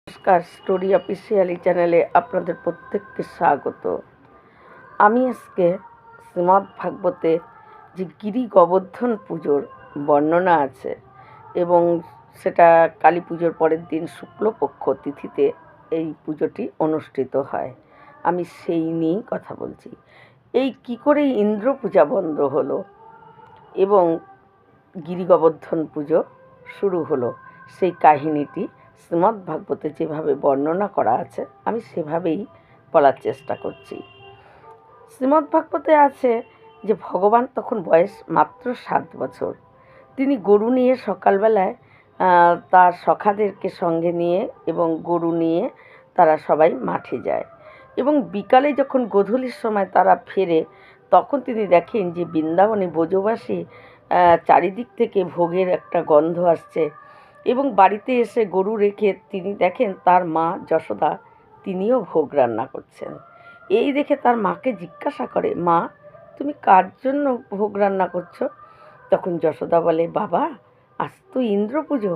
নমস্কার, story officially চ্যানেলে আপনাদের প্রত্যেককে স্বাগত। আমি আজকে শ্রীমদ্ ভাগবতে যে গিরি গোবর্ধন পুজোর বর্ণনা আছে এবং সেটা কালী পুজোর পরের দিন শুক্লপক্ষ তিথিতে এই পুজোটি অনুষ্ঠিত হয়, আমি সেই নিয়েই কথা বলছি। এই কি করে ইন্দ্র পূজা বন্ধ হলো এবং গিরি গোবর্ধন পুজো শুরু হলো, সেই কাহিনীটি শ্রীমদ্ ভাগবতে যেভাবে বর্ণনা করা আছে আমি সেভাবেই বলার চেষ্টা করছি। শ্রীমদ্ ভাগবতে আছে যে ভগবান তখন বয়স মাত্র 7 বছর। তিনি গরু নিয়ে সকালবেলায় তার সখাদেরকে সঙ্গে নিয়ে এবং গরু নিয়ে তারা সবাই মাঠে যায় এবং বিকালে যখন গোধূলির সময় তারা ফেরে তখন তিনি দেখেন যে বৃন্দাবনে ব্রজবাসী চারিদিক থেকে ভোগের একটা গন্ধ আসছে এবং বাড়িতে এসে গরু রেখে তিনি দেখেন তার মা যশোদা তিনিও ভোগ রান্না করছেন। এই দেখে তার মাকে জিজ্ঞাসা করে, মা তুমি কার জন্য ভোগ রান্না করছো? তখন যশোদা বলে, বাবা আজ তো ইন্দ্র পুজো,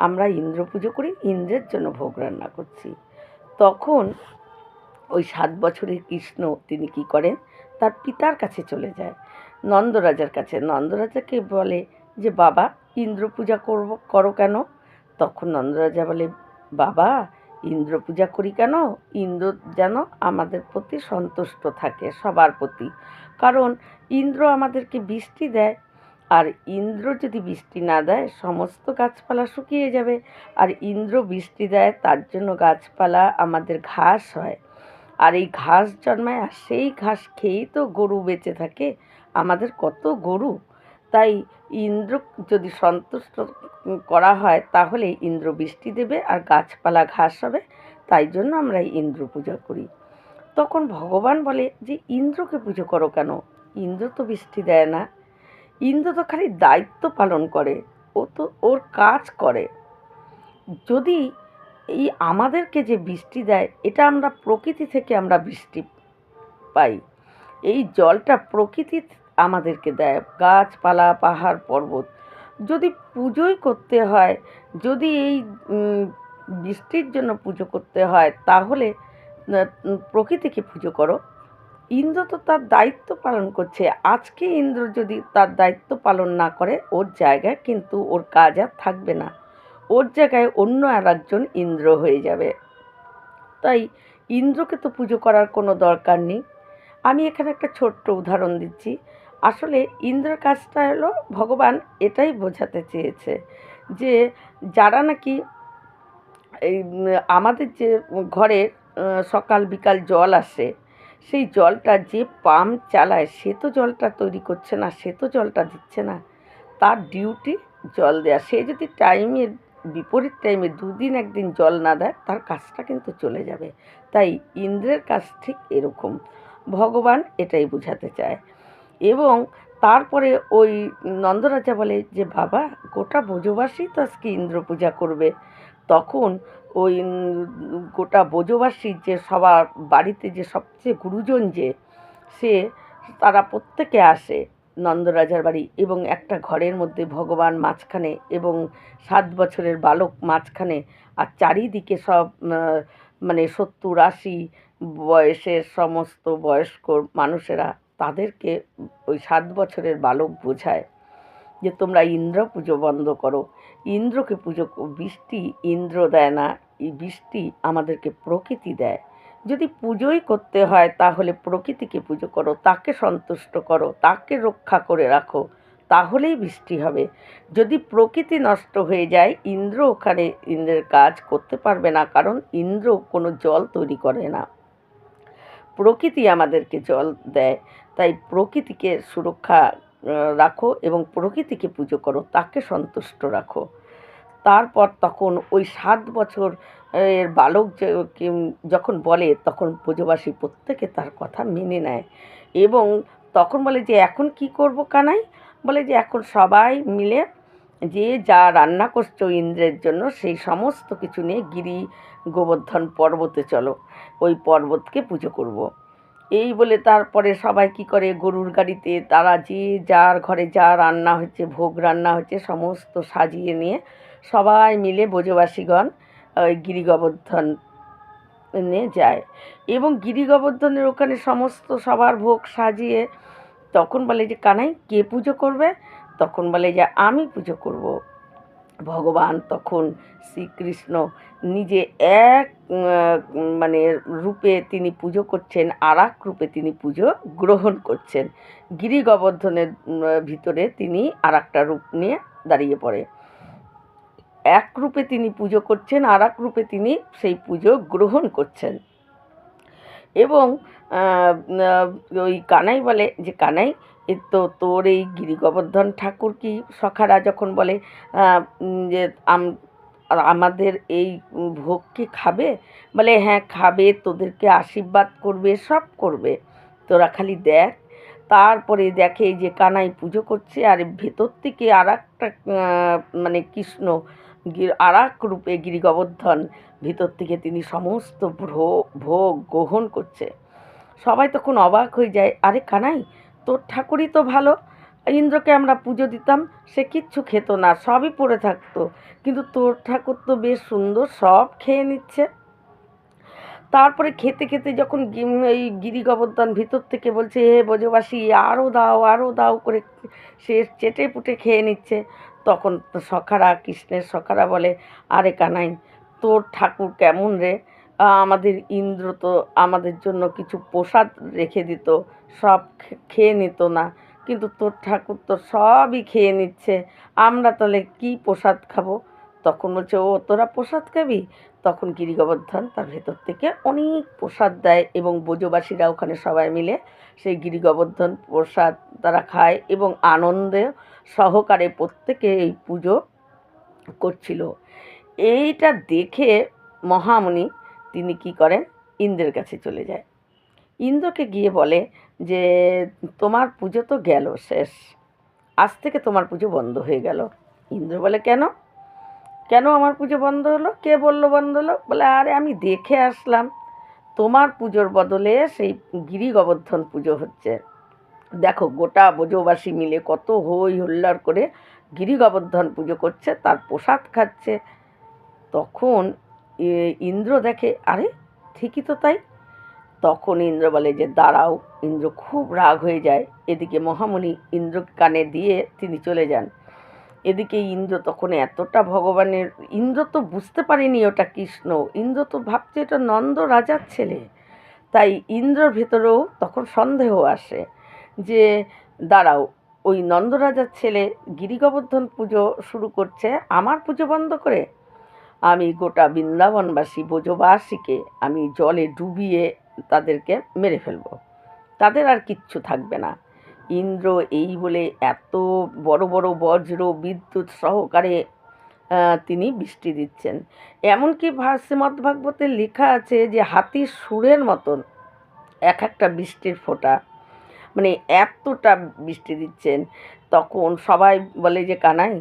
আমরা ইন্দ্র পুজো করি, ইন্দ্রের জন্য ভোগ রান্না করছি। তখন ওই 7 বছরের কৃষ্ণ তিনি কি করেন, তার পিতার কাছে চলে যায়, নন্দরাজার কাছে। নন্দরাজাকে বলে যে বাবা ইন্দ্র পূজা করো কেন? তখন নন্দরাজা বলে, বাবা ইন্দ্র পূজা করি কেন? ইন্দ্র যেন আমাদের প্রতি সন্তুষ্ট থাকে, সবার প্রতি। কারণ ইন্দ্র আমাদেরকে বৃষ্টি দেয়, আর ইন্দ্র যদি বৃষ্টি না দেয় সমস্ত গাছপালা শুকিয়ে যাবে, আর ইন্দ্র বৃষ্টি দেয় তার জন্য গাছপালা আমাদের ঘাস হয়, আর এই ঘাস জন্মায়, আর সেই ঘাস খেয়েই তো গরু বেঁচে থাকে, আমাদের কত গরু। তাই ইন্দ্র যদি সন্তুষ্ট করা হয় তাহলে ইন্দ্র বৃষ্টি দেবে আর গাছপালা ঘাস হবে, তাই জন্য আমরা ইন্দ্র পূজা করি। তখন ভগবান বলে যে ইন্দ্রকে পুজো করো কেন? ইন্দ্র তো বৃষ্টি দেয় না, ইন্দ্র তো খালি দায়িত্ব পালন করে, ও তো ওর কাজ করে। যদি এই আমাদেরকে যে বৃষ্টি দেয় এটা আমরা প্রকৃতি থেকে আমরা বৃষ্টি পাই, এই জলটা প্রকৃতি আমাদেরকে দেয়, গাছপালা পাহাড় পর্বত। যদি পুজোই করতে হয়, যদি এই বৃষ্টির জন্য পুজো করতে হয় তাহলে প্রকৃতিকে পুজো করো। ইন্দ্র তো তার দায়িত্ব পালন করছে, আজকে ইন্দ্র যদি তার দায়িত্ব পালন না করে ওর জায়গায় কিন্তু ওর কাজ আর থাকবে না, ওর জায়গায় অন্য আর একজন ইন্দ্র হয়ে যাবে। তাই ইন্দ্রকে তো পুজো করার কোনো দরকার নেই। আমি এখানে একটা ছোট্ট উদাহরণ দিচ্ছি। আসলে ইন্দ্রের কাজটা হলো, ভগবান এটাই বোঝাতে চেয়েছে যে যারা নাকি এই আমাদের যে ঘরে সকাল বিকাল জল আসে, সেই জলটা যে পাম্প চালায় সে তো জলটা তৈরি করছে না, সে তো জলটা দিচ্ছে না, তার ডিউটি জল দেয়া। সে যদি টাইমের বিপরীত টাইমে 2 দিন 1 দিন জল না দেয় তার কাজটা কিন্তু চলে যাবে। তাই ইন্দ্রের কাজ ঠিক এরকম, ভগবান এটাই বোঝাতে চায়। এবং তারপরে ওই নন্দরাজা বলে যে বাবা গোটা ব্রজবাসী তো আজকে ইন্দ্র পূজা করবে। তখন ওই গোটা ব্রজবাসী যে সবার বাড়িতে যে সবচেয়ে গুরুজন যে সে, তারা প্রত্যেকে আসে নন্দরাজার বাড়ি এবং একটা ঘরের মধ্যে ভগবান মাঝখানে এবং 7 বছরের বালক মাঝখানে, আর চারিদিকে সব মানে 70-80 বয়সের সমস্ত বয়স্ক মানুষেরা তাদেরকে ওই 7 বছরের বালক বোঝায় যে তোমরা ইন্দ্র পুজো বন্ধ করো, ইন্দ্রকে পুজো। বৃষ্টি ইন্দ্র দেয় না, এই বৃষ্টি আমাদেরকে প্রকৃতি দেয়। যদি পুজোই করতে হয় তাহলে প্রকৃতিকে পুজো করো, তাকে সন্তুষ্ট করো, তাকে রক্ষা করে রাখো, তাহলেই বৃষ্টি হবে। যদি প্রকৃতি নষ্ট হয়ে যায় ইন্দ্র ওখানে ইন্দ্রের কাজ করতে পারবে না, কারণ ইন্দ্র কোনো জল তৈরি করে না, প্রকৃতি আমাদেরকে জল দেয়। তাই প্রকৃতিকে সুরক্ষা রাখো এবং প্রকৃতিকে পুজো করো, তাকে সন্তুষ্ট রাখো। তারপর তখন ওই 7 বছর এর বালক যখন বলে তখন ব্রজবাসী প্রত্যেকে তার কথা মেনে নেয় এবং তখন বলে যে এখন কি করব কানাই? বলে যে এখন সবাই মিলে যে যা রান্না করছো ইন্দ্রের জন্য সেই সমস্ত কিছু নিয়ে গিরি গোবর্ধন পর্বতে চলো, ওই পর্বতকে পুজো করব। এই বলে তারপরে সবাই কি করে, গরুর গাড়িতে তারা যে যার ঘরে যা রান্না হচ্ছে ভোগ রান্না হচ্ছে সমস্ত সাজিয়ে নিয়ে সবাই মিলে ব্রজবাসীগণ ওই গিরি গোবর্ধন যায় এবং গিরি গোবর্ধনের ওখানে সমস্ত সবার ভোগ সাজিয়ে তখন বলে যে কানাই কে পুজো করবে? তখন বলে যে আমি পুজো করব। ভগবান তখন শ্রীকৃষ্ণ নিজে এক মানে রূপে তিনি পুজো করছেন, আর এক রূপে তিনি পুজো গ্রহণ করছেন। গিরি গোবর্ধনের ভিতরে তিনি আর একটা রূপ নিয়ে দাঁড়িয়ে পড়ে। এক রূপে তিনি পুজো করছেন, আর এক রূপে তিনি সেই পুজো গ্রহণ করছেন। এবং ওই কানাই বলে যে কানাই তো তোর এই গিরি গোবর্ধন ঠাকুর কি সখারা যখন বলে যে আমাদের এই ভোগ কি খাবে? বলে হ্যাঁ খাবে, তোদেরকে আশীর্বাদ করবে, সব করবে, তোরা খালি দেখ। তারপরে দেখে যে কানাই পুজো করছে আর ভেতর থেকে আর একটা মানে কৃষ্ণ আর এক রূপে গিরি গোবর্ধন ভিতর থেকে তিনি সমস্ত ভোগ গ্রহণ করছে। সবাই তখন অবাক হয়ে যায়, আরে কানাই তোর ঠাকুরই তো ভালো, ইন্দ্রকে আমরা পুজো দিতাম সে কিচ্ছু খেত না, সবই পড়ে থাকতো, কিন্তু তোর ঠাকুর তো বেশ সুন্দর সব খেয়ে নিচ্ছে। তারপরে খেতে খেতে যখন এই গিরি গোবর্ধন ভিতর থেকে বলছে হে ব্রজবাসী আরও দাও আরও দাও করে সে চেটে পুটে খেয়ে নিচ্ছে, তখন সখারা কৃষ্ণের সখারা বলে আরে কানাই তোর ঠাকুর কেমন রে, আমাদের ইন্দ্র তো আমাদের জন্য কিছু প্রসাদ রেখে দিত, সব খেয়ে নিত না, কিন্তু তোর ঠাকুর তো সবই খেয়ে নিচ্ছে, আমরা তাহলে কী প্রসাদ খাবো? তখন বলছে ও তোরা প্রসাদ খাবি? তখন গিরি গোবর্ধন তার ভেতর থেকে অনেক প্রসাদ দেয় এবং ব্রজবাসীরা ওখানে সবাই মিলে সেই গিরি গোবর্ধন প্রসাদ তারা খায় এবং আনন্দে সহকারে প্রত্যেকে এই পুজো করছিল। এইটা দেখে মহামুনি তিনি কি করেন, ইন্দ্রের কাছে চলে যায়। ইন্দ্রকে গিয়ে বলে যে তোমার পুজো তো গেল শেষ, আজ থেকে তোমার পুজো বন্ধ হয়ে গেল। ইন্দ্র বলে কেন কেন আমার পুজো বন্ধ হলো? কে বলল বন্ধ হলো? বলে আরে আমি দেখে আসলাম তোমার পুজোর বদলে সেই গিরি গোবর্ধন পুজো হচ্ছে, দেখো গোটা ব্রজবাসী মিলে কত হই হুল্লোড় করে গিরি গোবর্ধন পুজো করছে, তার প্রসাদ খাচ্ছে। তখন ইন্দ্র দেখে আরে ঠিকই তো তাই। তখন ইন্দ্র বলে যে দাঁড়াও। ইন্দ্র খুব রাগ হয়ে যায়। এদিকে মহামুনি ইন্দ্র কানে দিয়ে তিনি চলে যান। এদিকে ইন্দ্র তখন এতটা ভগবানের, ইন্দ্র তো বুঝতে পারেনি ওটা কৃষ্ণ, ইন্দ্র তো ভাবছে এটা নন্দ রাজার ছেলে। তাই ইন্দ্রর ভেতরেও তখন সন্দেহ আসে যে দাঁড়াও, ওই নন্দরাজার ছেলে গিরি গোবর্ধন পুজো শুরু করছে আমার পুজো বন্ধ করে, আমি গোটা বৃন্দাবনবাসী ব্রজবাসীকে আমি জলে ডুবিয়ে তাদেরকে মেরে ফেলবো, তাদের আর কিচ্ছু থাকবে না। ইন্দ্র এই বলে এত বড় বড় বজ্র বিদ্যুৎ সহকারে তিনি বৃষ্টি দিচ্ছেন। এমনকি শ্রীমদ্ভাগবতে লেখা আছে যে হাতির সুরের মতন এক একটা বৃষ্টির ফোঁটা, মানে এতটা বৃষ্টি দিচ্ছেন। তখন সবাই বলে যে কানাই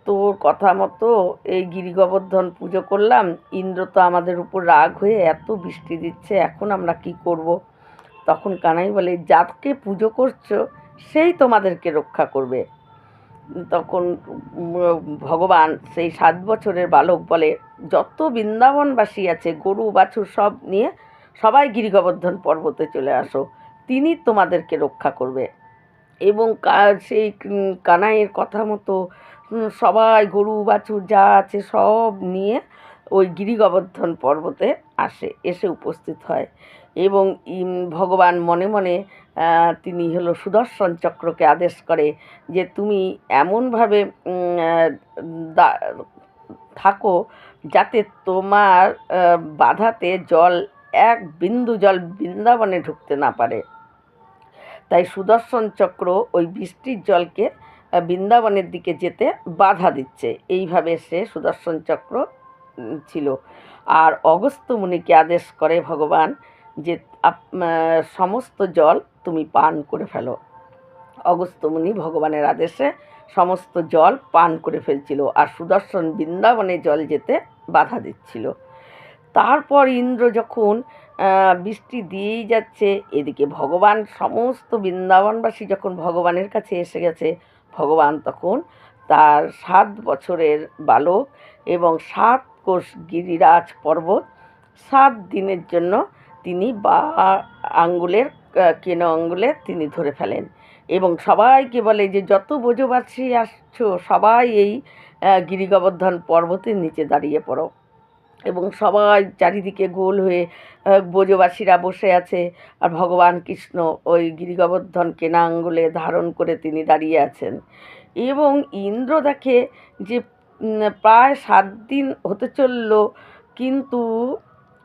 তোর কথা মতো এই গিরি গোবর্ধন পুজো করলাম, ইন্দ্র তো আমাদের উপর রাগ হয়ে এত বৃষ্টি দিচ্ছে, এখন আমরা কি করব? তখন কানাই বলে যাকে পুজো করছো সেই তোমাদেরকে রক্ষা করবে। তখন ভগবান সেই 7 বছরের বালক বলে যত বৃন্দাবনবাসী আছে গরু বাছুর সব নিয়ে সবাই গিরি গোবর্ধন পর্বতে চলে আসো, তিনি তোমাদেরকে রক্ষা করবে। এবং সেই কানাইয়ের কথা মতো সবাই গরু বাছুর যা আছে সব নিয়ে ওই গিরি গোবর্ধন পর্বতে এসে উপস্থিত হয়। এবং ভগবান মনে মনে তিনি হলো সুদর্শন চক্রকে আদেশ করে যে তুমি এমনভাবে থাকো যাতে তোমার বাধাতে জল এক বিন্দু জল বৃন্দাবনে ঢুকতে না পারে। তাই সুদর্শন চক্র ওই বৃষ্টির জলকে বৃন্দাবনের দিকে যেতে বাধা দিচ্ছে। এইভাবে সে সুদর্শন চক্র ছিল। আর অগস্ত্য মুনিকে আদেশ করে ভগবান যে সমস্ত জল তুমি পান করে ফেলো। অগস্ত্য মুনি ভগবানের আদেশে সমস্ত জল পান করে ফেলছিল আর সুদর্শন বৃন্দাবনে জল যেতে বাধা দিচ্ছিল। তারপর ইন্দ্র যখন বৃষ্টি দিয়েই যাচ্ছে, এদিকে ভগবান সমস্ত বৃন্দাবনবাসী যখন ভগবানের কাছে এসে গেছে, ভগবান তখন তার 7 বছরের বালক এবং 7 উৎকোষ গিরিরাজ পর্বত 7 দিনের জন্য তিনি আঙ্গুলের কেন আঙ্গুলে তিনি ধরে ফেলেন এবং সবাইকে বলে যে যত ব্রজবাসী আসছো সবাই এই গিরি গোবর্ধন পর্বতের নিচে দাঁড়িয়ে পড়ো। এবং সবাই চারিদিকে গোল হয়ে ব্রজবাসীরা বসে আছে, আর ভগবান কৃষ্ণ ওই গিরি গোবর্ধন কেনা আঙ্গুলে ধারণ করে তিনি দাঁড়িয়ে আছেন। এবং ইন্দ্র দেখে যে প্রায় 7 দিন হতে চলল, কিন্তু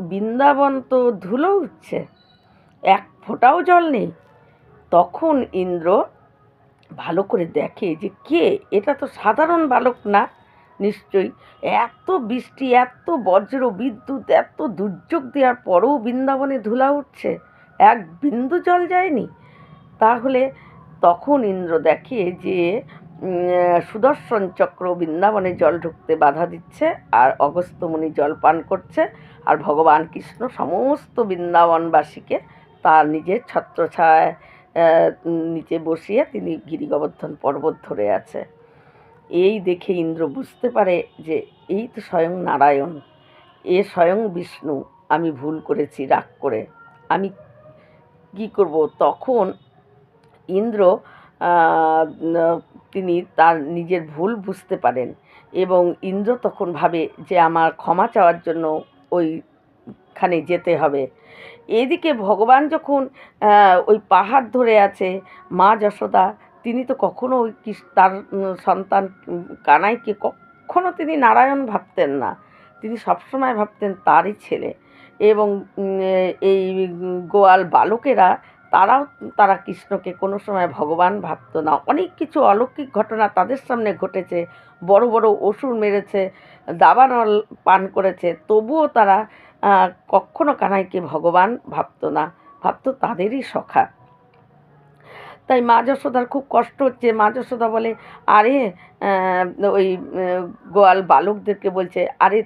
বৃন্দাবন তো ধুলো উঠছে, এক ফোঁটাও জল নেই। তখন ইন্দ্র ভালো করে দেখে যে কে, এটা তো সাধারণ বালক না, নিশ্চয়ই এত বৃষ্টি, এত বজ্র বিদ্যুৎ, এত দুর্যোগ দেওয়ার পরেও বৃন্দাবনে ধুলা উঠছে, এক বিন্দু জল যায়নি। তাহলে তখন ইন্দ্র দেখে যে সুদর্শন চক্র বৃন্দাবনে জল ঢুকতে বাধা দিচ্ছে, আর অগস্ত্যমুনি জল পান করছে, আর ভগবান কৃষ্ণ সমস্ত বৃন্দাবনবাসীকে তার নিজের ছত্রছায়ায় নিচে বসিয়ে তিনি গিরি গোবর্ধন পর্বত ধরে আছে। এই দেখে ইন্দ্র বুঝতে পারে যে এই তো স্বয়ং নারায়ণ, এ স্বয়ং বিষ্ণু, আমি ভুল করেছি রাগ করে, আমি কি করব। তখন ইন্দ্র তিনি তার নিজের ভুল বুঝতে পারেন এবং ইন্দ্র তখন ভাবে যে আমার ক্ষমা চাওয়ার জন্য ওইখানে যেতে হবে। এদিকে ভগবান যখন ওই পাহাড় ধরে আছে, মা যশোদা তিনি তো কখনো ওই তার সন্তান কানাইকে কখনো তিনি নারায়ণ ভাবতেন না, তিনি সবসময় ভাবতেন তারই ছেলে। এবং এই গোয়াল বালকেরা তারা কৃষ্ণকে কোনো সময় ভগবান ভাবত না। অনেক কিছু অলৌকিক ঘটনা তাদের সামনে ঘটেছে, বড় বড় অসুর মেরেছে, দাবানল পান করেছে, তবুও তারা কখনো কানাইকে ভগবান ভাবত না, ভাবত তাদেরই সখা। তাই মা যশোদার খুব কষ্ট হচ্ছে। মা যশোদা বলে, আরে ওই গোয়াল বালকদেরকে বলছে, আরে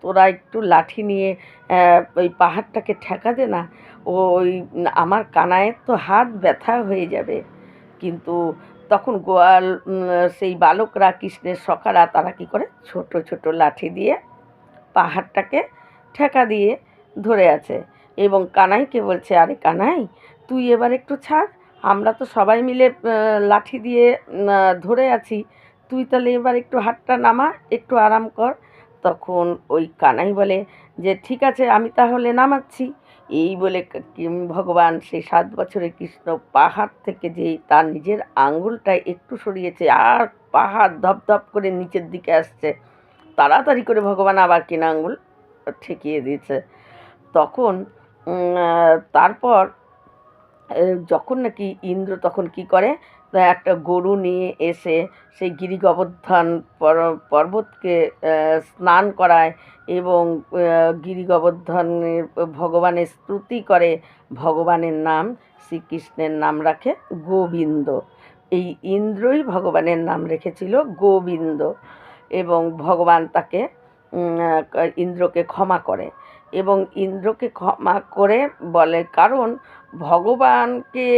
তোরা একটু লাঠি নিয়ে ওই পাহাড়টাকে ঠেকা দে না, ওই আমার কানাইয়ের তো হাত ব্যথা হয়ে যাবে। কিন্তু তখন গোয়াল সেই বালকরা, কৃষ্ণের সখারা, তারা কী করে, ছোট ছোট লাঠি দিয়ে পাহাড়টাকে ঠেকা দিয়ে ধরে আছে এবং কানাইকে বলছে, আরে কানাই তুই এবার একটু ছাড়, আমরা তো সবাই মিলে লাঠি দিয়ে ধরে আছি, তুই তাহলে এবার একটু হাতটা নামা, একটু আরাম কর। তখন ওই কানাই বলে যে ঠিক আছে, আমি তাহলে নামাচ্ছি। এই বলে ভগবান সেই 7 বছরের কৃষ্ণ পাহাড় থেকে যেই তার নিজের আঙ্গুলটায় একটু সরিয়েছে, আর পাহাড় ধপধপ করে নিচের দিকে আসছে। তাড়াতাড়ি করে ভগবান আবার কিনা আঙ্গুল ঠেকিয়ে দিয়েছে। তখন তারপর যখন নাকি ইন্দ্র তখন কি করে, একটা গরু নিয়ে এসে সেই গিরি গোবর্ধন পর্বতকে স্নান করায় এবং গিরি গোবর্ধনের ভগবানের স্তুতি করে, ভগবানের নাম, শ্রীকৃষ্ণের নাম রাখে গোবিন্দ। এই ইন্দ্রই ভগবানের নাম রেখেছিল গোবিন্দ এবং ভগবান তাকে ইন্দ্রকে ক্ষমা করে এবং ইন্দ্রকে ক্ষমা করে বলে, কারণ ভগবানকে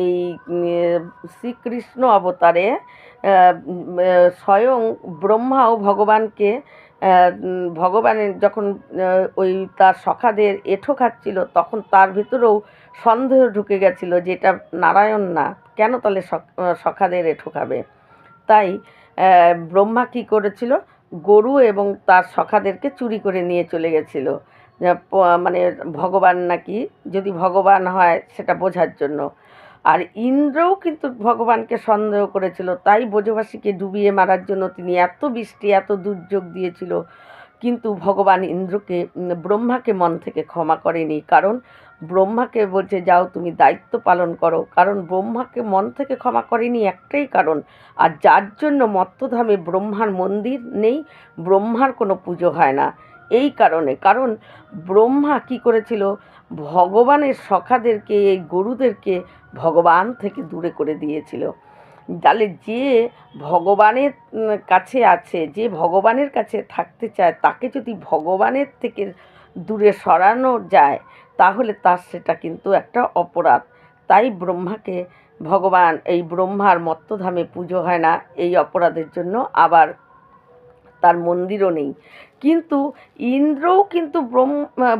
এই শ্রীকৃষ্ণ অবতারে স্বয়ং ব্রহ্মাও ভগবানকে ভগবানের যখন ওই তার সখাদের এঁঠো খাচ্ছিল, তখন তার ভিতরেও সন্দেহ ঢুকে গেছিল যে এটা নারায়ণ না, কেন তাহলে সখাদের এঁঠো খাবে। তাই ব্রহ্মা কী করেছিল, গরু এবং তার সখাদেরকে চুরি করে নিয়ে চলে গেছিল, মানে ভগবান নাকি যদি ভগবান হয় সেটা বোঝার জন্য। আর ইন্দ্রও কিন্তু ভগবানকে সন্দেহ করেছিল, তাই ব্রজবাসীকে ডুবিয়ে মারার জন্য তিনি এত বৃষ্টি, এত দুর্যোগ দিয়েছিল। কিন্তু ভগবান ইন্দ্রকে, ব্রহ্মাকে মন থেকে ক্ষমা করেনি, কারণ ব্রহ্মাকে বলছে যাও তুমি দায়িত্ব পালন করো। কারণ ব্রহ্মাকে মন থেকে ক্ষমা করেনি একটাই কারণ, আর যার জন্য মত্তধামে ব্রহ্মার মন্দির নেই, ব্রহ্মার কোনো পুজো হয় না এই কারণে। কারণ ব্রহ্মা কী করেছিল, ভগবানের সখাদেরকে, এই গরুদেরকে ভগবান থেকে দূরে করে দিয়েছিল। তাহলে যে ভগবানের কাছে আছে, যে ভগবানের কাছে থাকতে চায়, তাকে যদি ভগবানের থেকে দূরে সরানো যায় তাহলে তার সেটা কিন্তু একটা অপরাধ। তাই ব্রহ্মাকে ভগবান, এই ব্রহ্মার মত্তধামে পুজো হয় না এই অপরাধের জন্য আবার তার মন্দিরও নেই। কিন্তু ইন্দ্রও কিন্তু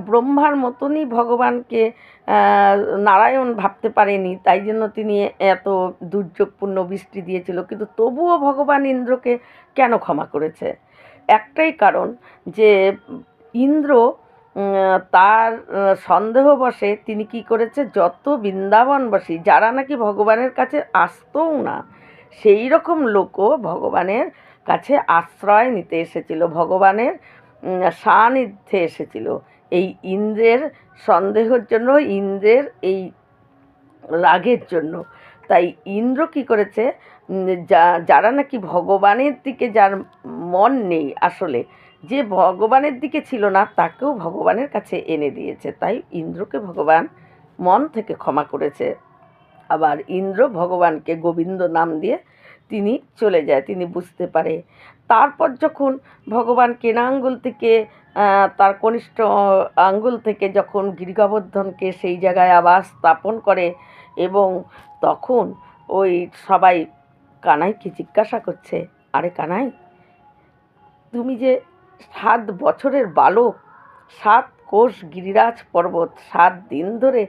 ব্রহ্মার মতনই ভগবানকে নারায়ণ ভাবতে পারেনি, তাই জন্য তিনি এত দুর্যোগপূর্ণ বৃষ্টি দিয়েছিল। কিন্তু তবুও ভগবান ইন্দ্রকে কেন ক্ষমা করেছে? একটাই কারণ, যে ইন্দ্র তার সন্দেহবশে তিনি কি করেছে, যত বৃন্দাবনবাসী যারা নাকি ভগবানের কাছে আসতও না, সেই রকম লোকও ভগবানের কাছে আশ্রয় নিতে এসেছিল, ভগবানের সান্নিধ্যে এসেছিল, এই ইন্দ্রের সন্দেহের জন্য, ইন্দ্রের এই রাগের জন্য। তাই ইন্দ্র কি করেছে, যারা নাকি ভগবানের দিকে, যার মন নেই, আসলে যে ভগবানের দিকে ছিল না, তাকেও ভগবানের কাছে এনে দিয়েছে। তাই ইন্দ্রকে ভগবান মন থেকে ক্ষমা করেছে। আবার ইন্দ্র ভগবানকে গোবিন্দ নাম দিয়ে তিনি চলে যায়, তিনি বুঝতে পারে। তারপর যখন ভগবান কেনাঙ্গুল থেকে, তার কনিষ্ঠ আঙ্গুল থেকে যখন গিরি গোবর্ধনকে সেই জায়গায় আবার স্থাপন করে, এবং তখন ওই সবাই কানাইকে জিজ্ঞাসা করছে, আরে কানাই, তুমি যে 7 বছরের বালক, 7 কোষ গিরিরাজ পর্বত 7 দিন ধরে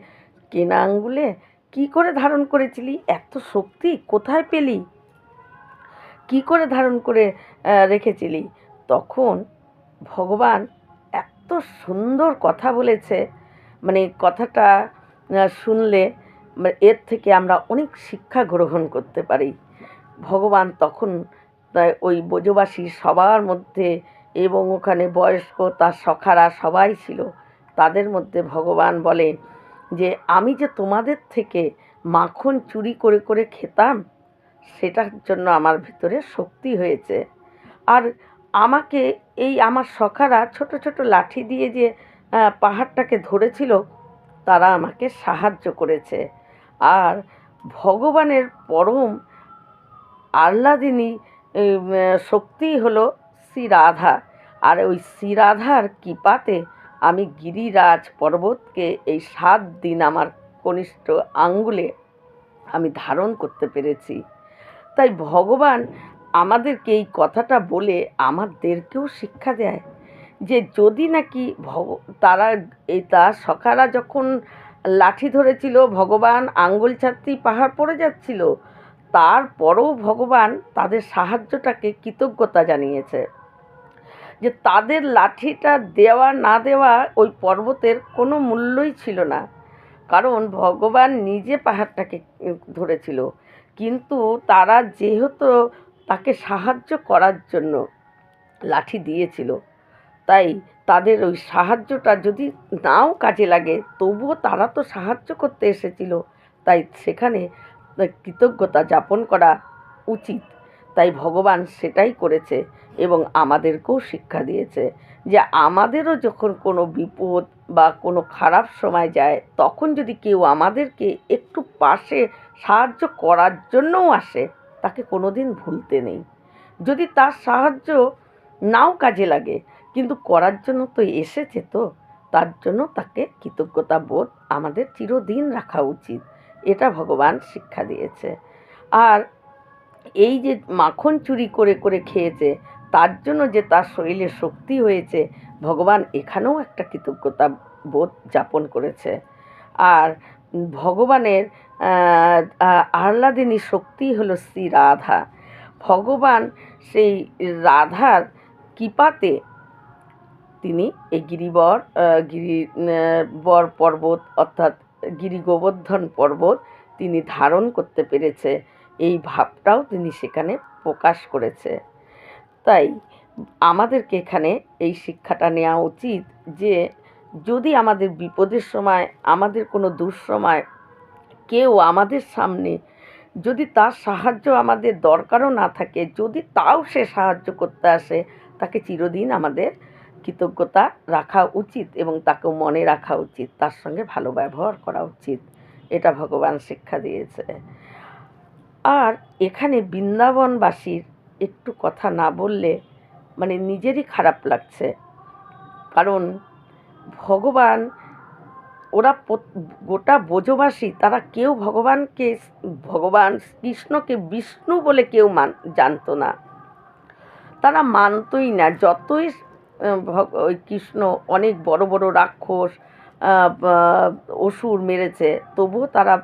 কেনা আঙ্গুলে কী করে ধারণ করেছিলি? এত শক্তি কোথায় পেলি? কী করে ধারণ করে রেখেছিলি? তখন ভগবান এত সুন্দর কথা বলেছে, মানে কথাটা শুনলে এর থেকে আমরা অনেক শিক্ষা গ্রহণ করতে পারি। ভগবান তখন ওই ব্রজবাসী সবার মধ্যে, এবং ওখানে বয়স্ক তার সখারা সবাই ছিল, তাদের মধ্যে ভগবান বলে যে আমি যে তোমাদের থেকে মাখন চুরি করে করে খেতাম, সেটার জন্য আমার ভিতরে শক্তি হয়েছে। আর আমাকে এই আমার সখারা ছোট ছোট লাঠি দিয়ে যে পাহাড়টাকে ধরেছিল, তারা আমাকে সাহায্য করেছে। আর ভগবানের পরম আহ্লাদিনী শক্তিই হলো শ্রী রাধা। আর ওই শ্রী রাধার কৃপাতে আমি গিরিরাজ পর্বতকে এই 7 দিন আমার কনিষ্ঠ আঙ্গুলে আমি ধারণ করতে পেরেছি। তাই ভগবান আমাদেরকে এই কথাটা বলে আমাদেরকেও শিক্ষা দেয় যে যদি নাকি তার সখারা যখন লাঠি ধরেছিল, ভগবান আঙ্গুল ছাড়তেই পাহাড় পড়ে যাচ্ছিল, তারপরও ভগবান তাদের সাহায্যটাকে কৃতজ্ঞতা জানিয়েছে, যে তাদের লাঠিটা দেওয়া না দেওয়া ওই পর্বতের কোনো মূল্যই ছিল না, কারণ ভগবান নিজে পাহাড়টাকে ধরেছিল। কিন্তু তারা যেহেতু তাকে সাহায্য করার জন্য লাঠি দিয়েছিল, তাই তাদের ওই সাহায্যটা যদি নাও কাজে লাগে, তবুও তারা তো সাহায্য করতে এসেছিল, তাই সেখানে কৃতজ্ঞতা যাপন করা উচিত। তাই ভগবান সেটাই করেছে, এবং আমাদেরকেও শিক্ষা দিয়েছে যে আমাদেরও যখন কোনো বিপদ বা কোনো খারাপ সময় যায়, তখন যদি কেউ আমাদেরকে একটু পাশে সাহায্য করার জন্যও আসে, তাকে কোনো দিন ভুলতে নেই। যদি তার সাহায্য নাও কাজে লাগে, কিন্তু করার জন্য তো এসেছে, তো তার জন্য তাকে কৃতজ্ঞতা বোধ আমাদের চিরদিন রাখা উচিত। এটা ভগবান শিক্ষা দিয়েছে। আর এই যে মাখন চুরি করে করে খেয়েছে, তার জন্য যে তার শরীরে শক্তি হয়েছে, ভগবান এখানেও একটা কৃতজ্ঞতা বোধ যাপন করেছে। আর ভগবানের আহ্লাদিনী শক্তি হলো শ্রী রাধা। ভগবান সেই রাধার কৃপাতে তিনি এই গিরিবর পর্বত, অর্থাৎ গিরি গোবর্ধন পর্বত তিনি ধারণ করতে পেরেছে, এই ভাবটাও তিনি সেখানে প্রকাশ করেছে। তাই আমাদেরকে এখানে এই শিক্ষাটা নেওয়া উচিত যে যদি আমাদের বিপদের সময়, আমাদের কোনো দুঃসময় কেউ আমাদের সামনে, যদি তার সাহায্য আমাদের দরকারও না থাকে, যদি তাও সে সাহায্য করতে আসে, তাকে চিরদিন আমাদের কৃতজ্ঞতা রাখা উচিত, এবং তাকেও মনে রাখা উচিত, তার সঙ্গে ভালো ব্যবহার করা উচিত। এটা ভগবান শিক্ষা দিয়েছে। আর এখানে বৃন্দাবনবাসীর একটু কথা না বললে মানে নিজেরই খারাপ লাগছে, কারণ ভগবান, ওরা গোটা ব্রজবাসী তারা কেউ ভগবান কৃষ্ণকে বিষ্ণু বলে কেউ জানতো না। তারা মানতই না। যতই ওই কৃষ্ণ অনেক বড় বড় রাক্ষস অসুর মেরেছে, তবুও তারা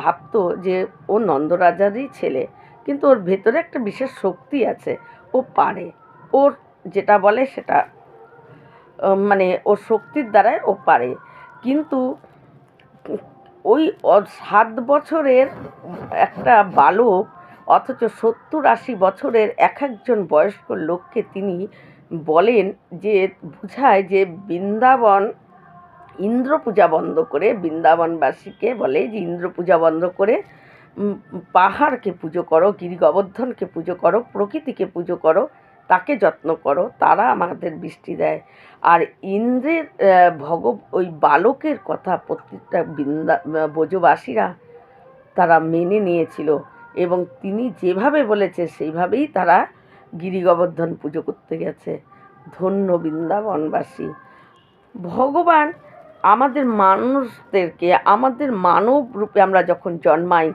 ভাবতো যে ও নন্দরাজারই ছেলে, কিন্তু ওর ভেতরে একটা বিশেষ শক্তি আছে, ও পারে, ওর যেটা বলে সেটা মানে ওর শক্তির দ্বারাই ও পারে। কিন্তু ওই 7 বছরের একটা বালক অথচ 70-80 বছরের একজন বয়স্ক লোককে তিনি বলেন যে, বুঝায় যে বৃন্দাবন ইন্দ্র পূজা বন্ধ করে, বৃন্দাবনবাসীকে বলে যে ইন্দ্র পূজা বন্ধ করে পাহাড়কে পুজো করো, গিরি গোবর্ধনকে পুজো করো, প্রকৃতিকে পুজো করো, তাকে যত্ন করো, তারা আমাদের বৃষ্টি দেয়। আর ইন্দ্রের ওই বালকের কথা প্রত্যেকটা ব্রজবাসীরা তারা মেনে নিয়েছিল, এবং তিনি যেভাবে বলেছে সেইভাবেই তারা গিরি গোবর্ধন পুজো করতে গেছে। ধন্য বৃন্দাবনবাসী। ভগবান আমাদের মানুষদেরকে, আমাদের মানব রূপে আমরা যখন জন্মাই,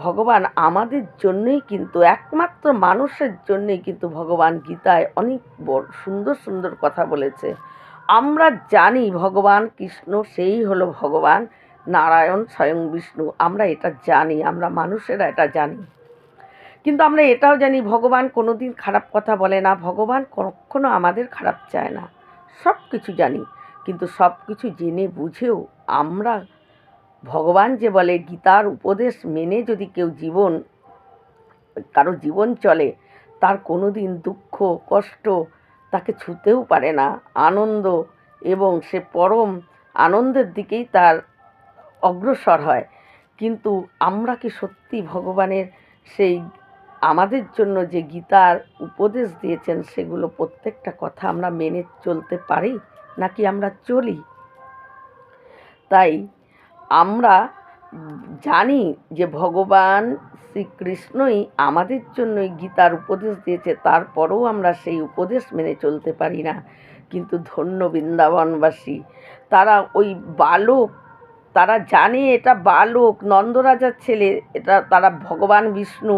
ভগবান আমাদের জন্যই কিন্তু, একমাত্র মানুষের জন্যই কিন্তু ভগবান গীতায় অনেক সুন্দর সুন্দর কথা বলেছে। আমরা জানি ভগবান কৃষ্ণ সেই হলো ভগবান নারায়ণ স্বয়ং বিষ্ণু, আমরা এটা জানি, আমরা মানুষেরা এটা জানি। কিন্তু আমরা এটাও জানি ভগবান কোনো দিন খারাপ কথা বলে না, ভগবান কখনো আমাদের খারাপ চায় না, সব কিছু জানি। কিন্তু সব কিছু জেনে বুঝেও আমরা, ভগবান যে বলে গীতার উপদেশ মেনে যদি কেউ কারো জীবন চলে, তার কোনো দিন দুঃখ কষ্ট তাকে ছুঁতেও পারে না, আনন্দ, এবং সে পরম আনন্দের দিকেই তার অগ্রসর হয়। কিন্তু আমরা কি সত্যি ভগবানের সেই আমাদের জন্য যে গীতার উপদেশ দিয়েছেন সেগুলো প্রত্যেকটা কথা আমরা মেনে চলতে পারি, নাকি আমরা চলি? তাই আমরা জানি যে ভগবান শ্রীকৃষ্ণই আমাদের জন্যই গীতার উপদেশ দিয়েছে, তারপরেও আমরা সেই উপদেশ মেনে চলতে পারি না। কিন্তু ধন্য বৃন্দাবনবাসী, তারা ওই বালক, তারা জানে এটা বালক নন্দরাজার ছেলে, এটা তারা ভগবান বিষ্ণু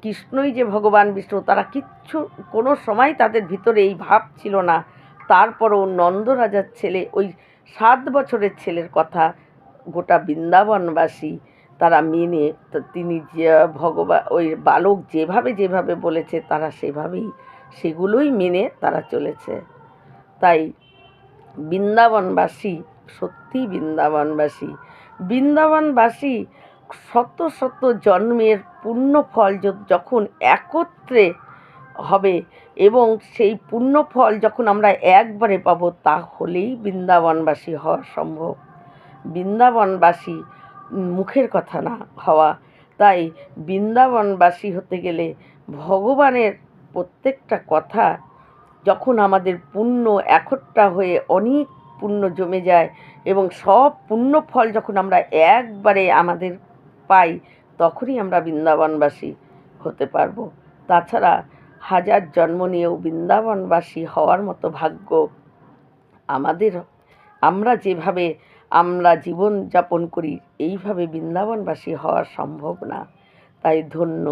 কৃষ্ণই যে ভগবান বিষ্ণু, তারা কিচ্ছু কোনো সময় তাদের ভিতরে এই ভাব ছিল না। তারপরও নন্দরাজার ছেলে, ওই 7 বছরের ছেলের কথা গোটা বৃন্দাবনবাসী তারা মেনে, তিনি যে ওই বালক যেভাবে যেভাবে বলেছে তারা সেগুলোই মেনে তারা চলেছে। তাই বৃন্দাবনবাসী সত্যিই বৃন্দাবনবাসী শত শত জন্মের পুণ্য ফল যখন একত্রে হবে, এবং সেই পুণ্য ফল যখন আমরা একবারে পাবো, তাহলেই বৃন্দাবনবাসী হওয়া সম্ভব। বৃন্দাবনবাসী মুখের কথা না হওয়া। তাই বৃন্দাবনবাসী হতে গেলে ভগবানের প্রত্যেকটা কথা যখন আমাদের পুণ্য একট্টা হয়ে অনেক পুণ্য জমে যায়, এবং সব পুণ্য ফল যখন আমরা একবারে আমাদের পাই, তখনই আমরা বৃন্দাবনবাসী হতে পারবো। তাছাড়া হাজার জন্ম নিয়েও বৃন্দাবনবাসী হওয়ার মতো ভাগ্য আমাদের, আমরা যেভাবে আমরা জীবন যাপন করি এইভাবে বৃন্দাবনবাসী হওয়া সম্ভব না। তাই ধন্য,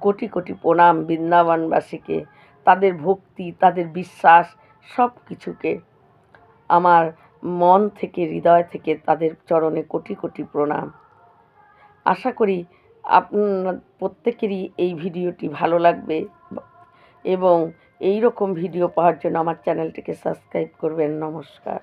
কোটি কোটি প্রণাম বৃন্দাবনবাসীকে, তাদের ভক্তি, তাদের বিশ্বাস, সব কিছুকে আমার মন থেকে, হৃদয় থেকে তাদের চরণে কোটি কোটি প্রণাম। আশা করি আপনার প্রত্যেকেরই এই ভিডিওটি ভালো লাগবে, এবং এই রকম ভিডিও পাওয়ার জন্য আমার চ্যানেলটিকে সাবস্ক্রাইব করবেন। নমস্কার।